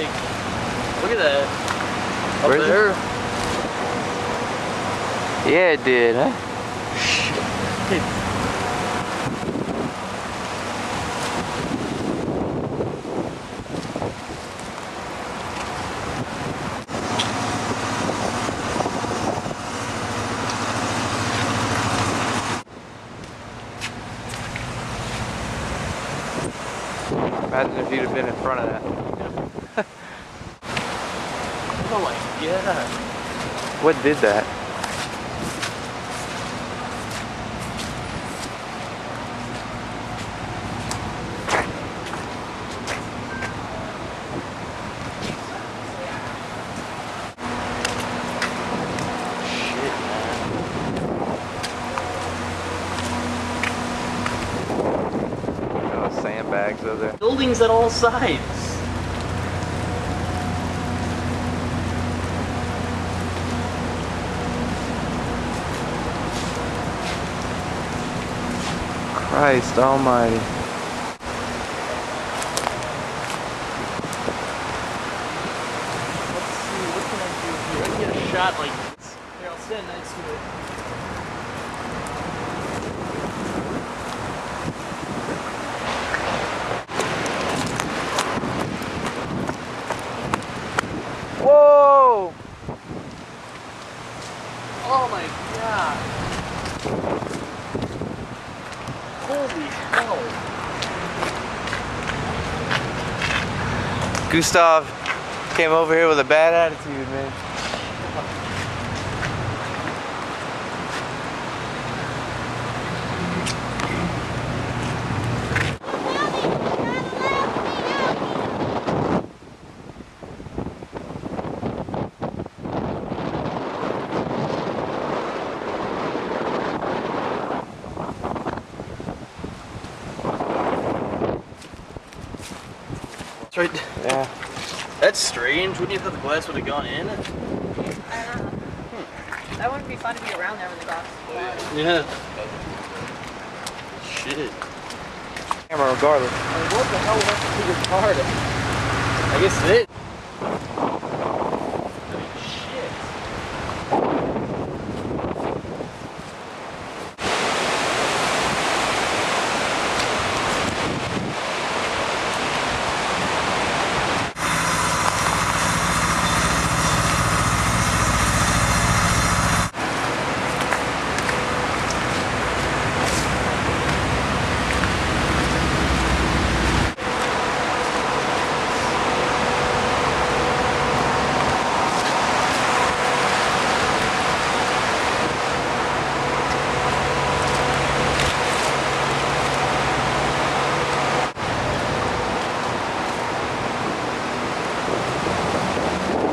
Look at that. Up Where's there. Yeah, it did, huh? Imagine if you'd have been in front of that. Oh my god. What did that? Shit, man. Oh, sandbags over there. Buildings at all sides. Christ almighty. Let's see, what can I do here? I can get a shot like this. Here, I'll stand next to it. Whoa! Oh my god. Holy hell. Gustav came over here with a bad attitude, man. It's right. Yeah. That's strange. Wouldn't you have thought the glass would have gone in? I don't know. That wouldn't be fun to be around there when the glass is flying. Yeah. Shit. Camera regardless. I mean, what the hell was that bigger part? I guess it. Shit.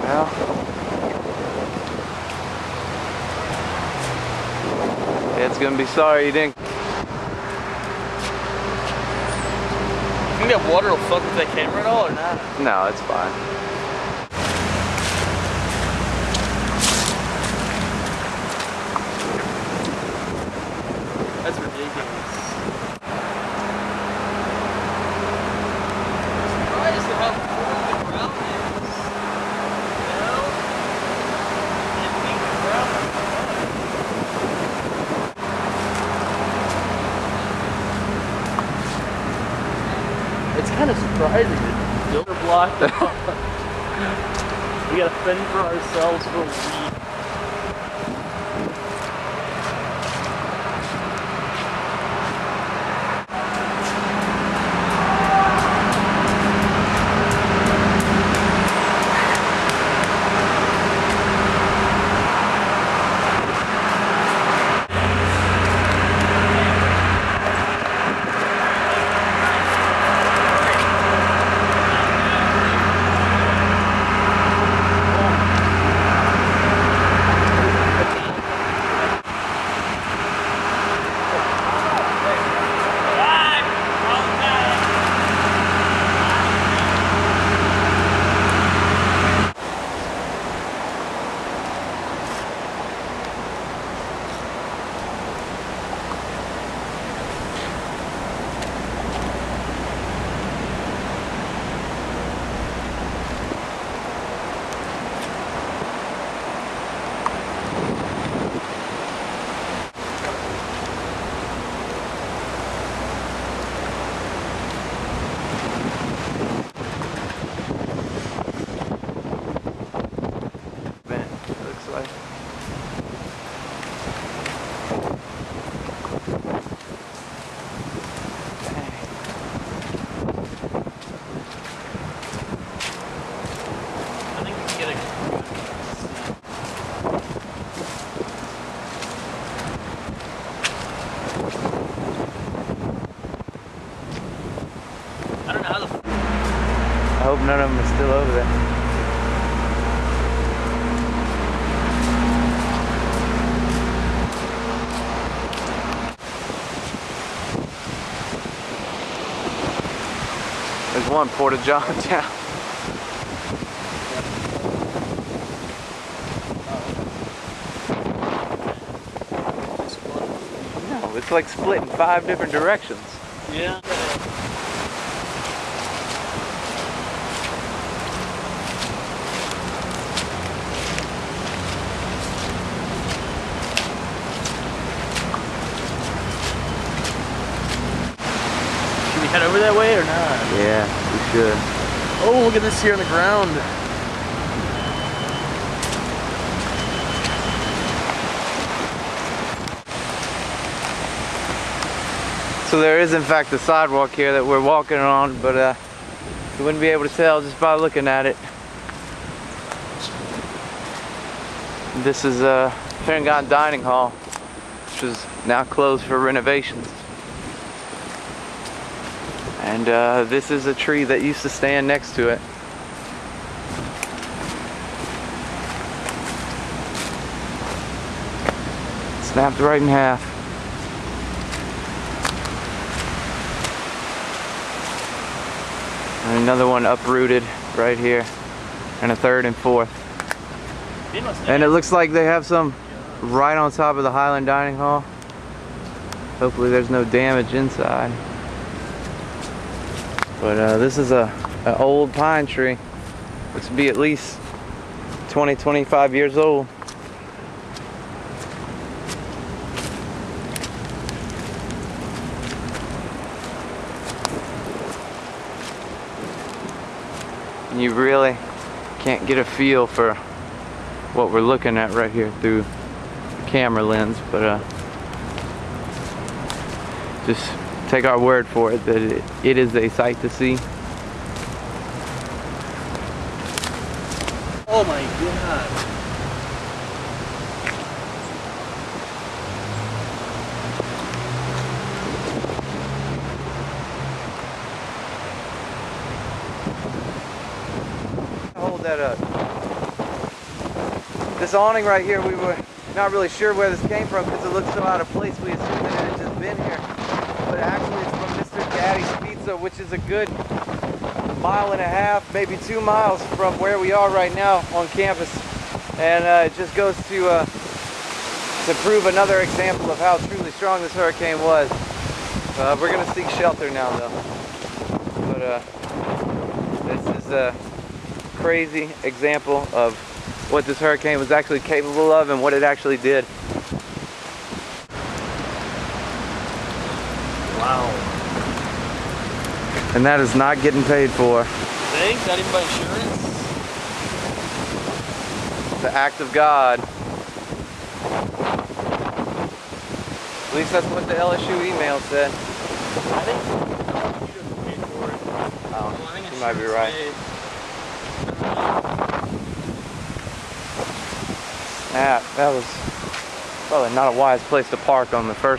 Well, Ed's gonna be sorry you didn't. You think that water will fuck with that camera at all or not? No, it's fine. That's ridiculous. Surprised at how full the ground is. You know? You'd think the ground would be fine. It's kind of surprising that still are blocked off. We gotta fend for ourselves for a week. hope none of them are still over there. There's one Porta John down. No, it's like split in 5 different directions. Yeah. Should we head over that way or not? Yeah, we should. Oh, look at this here on the ground. So there is in fact a sidewalk here that we're walking on, but you wouldn't be able to tell just by looking at it. This is Hurricane Dining Hall, which is now closed for renovations. And this is a tree that used to stand next to it. Snapped right in half. And another one uprooted right here. And a third and fourth. And it looks like they have some right on top of the Highland Dining Hall. Hopefully there's no damage inside. But this is an old pine tree, which would be at least 20-25 years old. And you really can't get a feel for what we're looking at right here through camera lens, but just take our word for it that it is a sight to see. Oh my god. Hold that up. This awning right here, we were not really sure where this came from because it looked so out of place. We assumed that it had just been here. But actually it's from Mr. Daddy's Pizza, which is a good 1.5 miles, maybe 2 miles from where we are right now on campus. And it just goes to prove another example of how truly strong this hurricane was. We're going to seek shelter now though. But this is a crazy example of what this hurricane was actually capable of and what it actually did. Wow. And that is not getting paid for. Think? Not even by insurance? The act of God. At least that's what the LSU email said. I think LSU doesn't pay for it. Oh, Well, I think you might be insurance right. pays. Yeah, that was probably not a wise place to park on the first